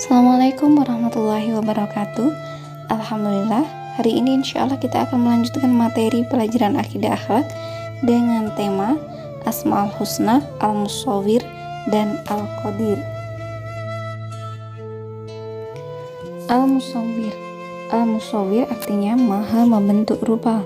Assalamualaikum warahmatullahi wabarakatuh. Alhamdulillah, hari ini insya Allah kita akan melanjutkan materi pelajaran akidah akhlak dengan tema Asma'ul Husna, Al-Musawwir, dan Al-Qadir. Al-Musawwir Al-Musawwir artinya maha membentuk rupa.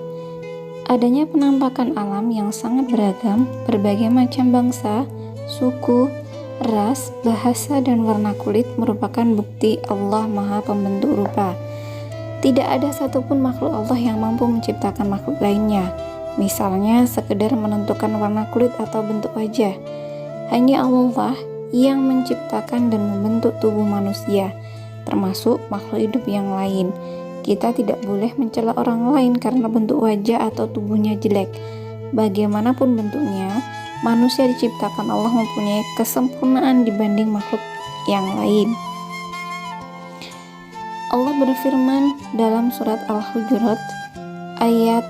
Adanya penampakan alam yang sangat beragam, berbagai macam bangsa, suku, ras, bahasa, dan warna kulit merupakan bukti Allah Maha Pembentuk rupa. Tidak ada satupun makhluk Allah yang mampu menciptakan makhluk lainnya, misalnya sekedar menentukan warna kulit atau bentuk wajah. Hanya Allah yang menciptakan dan membentuk tubuh manusia, termasuk makhluk hidup yang lain. Kita tidak boleh mencela orang lain karena bentuk wajah atau tubuhnya jelek. Bagaimanapun bentuknya, manusia diciptakan Allah mempunyai kesempurnaan dibanding makhluk yang lain. Allah berfirman dalam surat Al-Hujurat ayat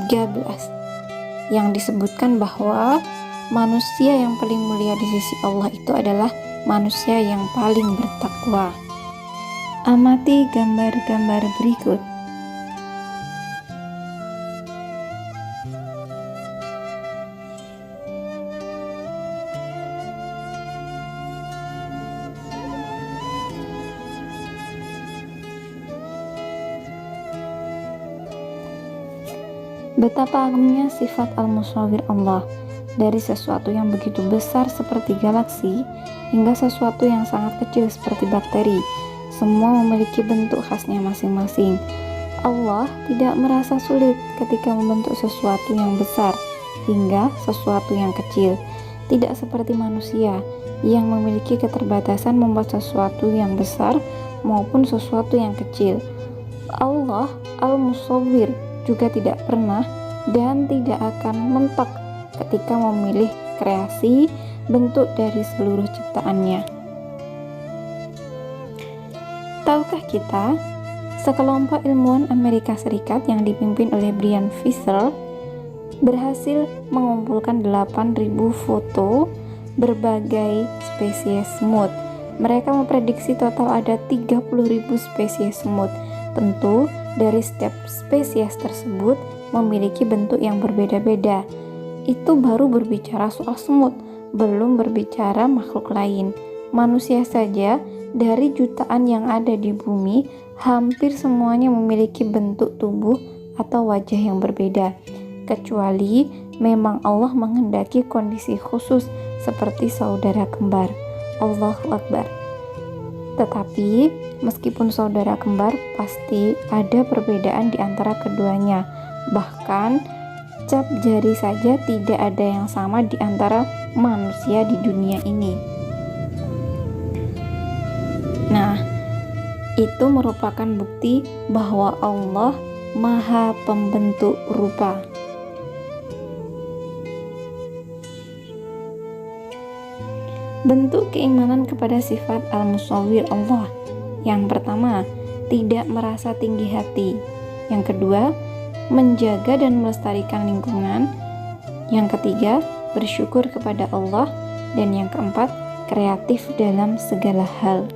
13 yang disebutkan bahwa manusia yang paling mulia di sisi Allah itu adalah manusia yang paling bertakwa. Amati gambar-gambar berikut. Betapa agungnya sifat Al-Musawwir Allah, dari sesuatu yang begitu besar seperti galaksi hingga sesuatu yang sangat kecil seperti bakteri. Semua memiliki bentuk khasnya masing-masing. Allah tidak merasa sulit ketika membentuk sesuatu yang besar hingga sesuatu yang kecil. Tidak seperti manusia yang memiliki keterbatasan membuat sesuatu yang besar maupun sesuatu yang kecil. Allah Al-Musawwir juga tidak pernah dan tidak akan mentok ketika memilih kreasi bentuk dari seluruh ciptaannya. Tahukah kita, sekelompok ilmuwan Amerika Serikat yang dipimpin oleh Brian Fisher berhasil mengumpulkan 8.000 foto berbagai spesies semut. Mereka memprediksi total ada 30.000 spesies semut. Tentu, dari setiap spesies tersebut memiliki bentuk yang berbeda-beda. Itu baru berbicara soal semut, belum berbicara makhluk lain. Manusia saja, dari jutaan yang ada di bumi, hampir semuanya memiliki bentuk tubuh atau wajah yang berbeda. Kecuali memang Allah menghendaki kondisi khusus seperti saudara kembar. Allahu Akbar. Tetapi, meskipun saudara kembar, pasti ada perbedaan di antara keduanya. Bahkan, cap jari saja tidak ada yang sama di antara manusia di dunia ini. Nah, itu merupakan bukti bahwa Allah Maha Pembentuk rupa. Bentuk keimanan kepada sifat Al-Musawwir Allah. Yang pertama, tidak merasa tinggi hati. Yang kedua, menjaga dan melestarikan lingkungan. Yang ketiga, bersyukur kepada Allah. Dan yang keempat, kreatif dalam segala hal.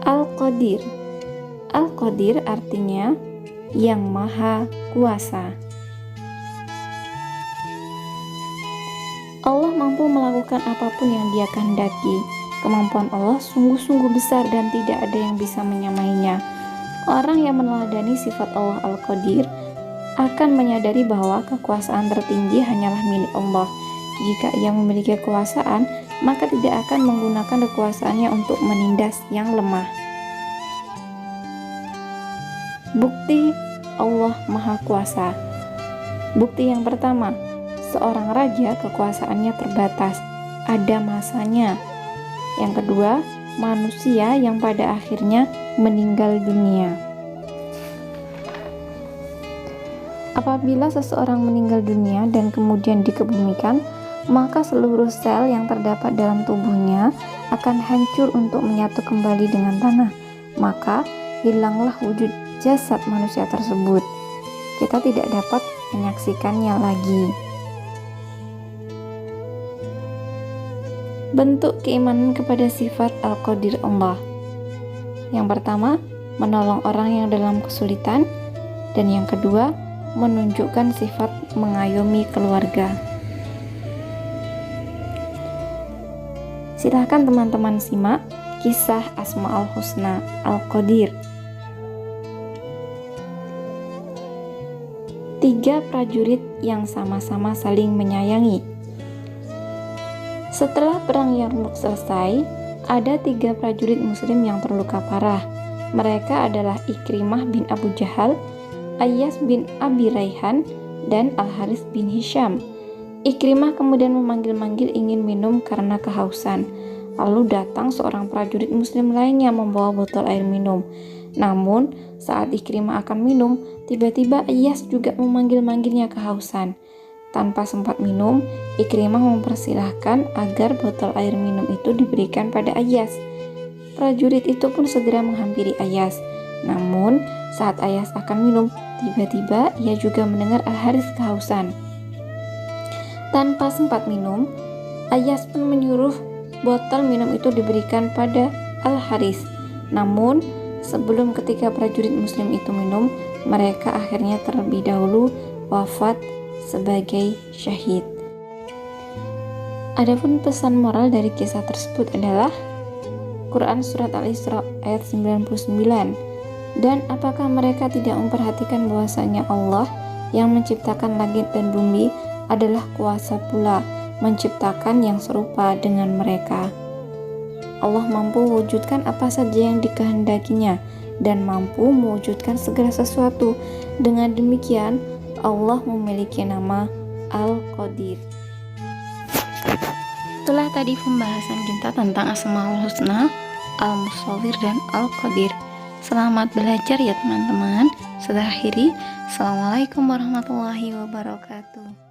Al-Qadir. Al-Qadir artinya yang maha kuasa. Allah mampu melakukan apapun yang Dia kehendaki. Kemampuan Allah sungguh-sungguh besar dan tidak ada yang bisa menyamainya. Orang yang meneladani sifat Allah Al-Qadir akan menyadari bahwa kekuasaan tertinggi hanyalah milik Allah. Jika Ia memiliki kekuasaan, maka tidak akan menggunakan kekuasaannya untuk menindas yang lemah. Bukti Allah Maha Kuasa. Bukti yang pertama, seorang raja kekuasaannya terbatas, ada masanya. Yang kedua, manusia yang pada akhirnya meninggal dunia. Apabila seseorang meninggal dunia dan kemudian dikebumikan, maka seluruh sel yang terdapat dalam tubuhnya akan hancur untuk menyatu kembali dengan tanah. Maka hilanglah wujud jasad manusia tersebut. Kita tidak dapat menyaksikannya lagi. Bentuk keimanan kepada sifat Al-Qadir Allah. Yang pertama, menolong orang yang dalam kesulitan, dan yang kedua, menunjukkan sifat mengayomi keluarga. Silahkan teman-teman simak kisah Asmaul Husna Al-Qadir. 3 prajurit yang sama-sama saling menyayangi. Setelah perang Yarmuk selesai, ada 3 prajurit muslim yang terluka parah. Mereka adalah Ikrimah bin Abu Jahal, Ayyas bin Abi Raihan, dan Al-Harits bin Hisham. Ikrimah kemudian memanggil-manggil ingin minum karena kehausan. Lalu datang seorang prajurit muslim lainnya membawa botol air minum. Namun, saat Ikrimah akan minum, tiba-tiba Ayyas juga memanggil-manggilnya kehausan. Tanpa sempat minum, Ikrimah mempersilahkan agar botol air minum itu diberikan pada Ayyas. Prajurit itu pun segera menghampiri Ayyas. Namun, saat Ayyas akan minum, tiba-tiba ia juga mendengar Al-Harits kehausan. Tanpa sempat minum, Ayyas pun menyuruh botol minum itu diberikan pada Al-Harits. Namun, sebelum ketika prajurit muslim itu minum, mereka akhirnya terlebih dahulu wafat sebagai syahid. Adapun pesan moral dari kisah tersebut adalah Quran Surat Al-Isra ayat 99. Dan apakah mereka tidak memperhatikan bahwasanya Allah yang menciptakan langit dan bumi adalah kuasa pula menciptakan yang serupa dengan mereka. Allah mampu mewujudkan apa saja yang dikehendakinya dan mampu mewujudkan segala sesuatu. Dengan demikian, Allah memiliki nama Al-Qadir. Itulah tadi pembahasan kita tentang Asmaul Husna, Al-Musawwir, dan Al-Qadir. Selamat belajar ya teman-teman. Sudah akhiri. Assalamualaikum warahmatullahi wabarakatuh.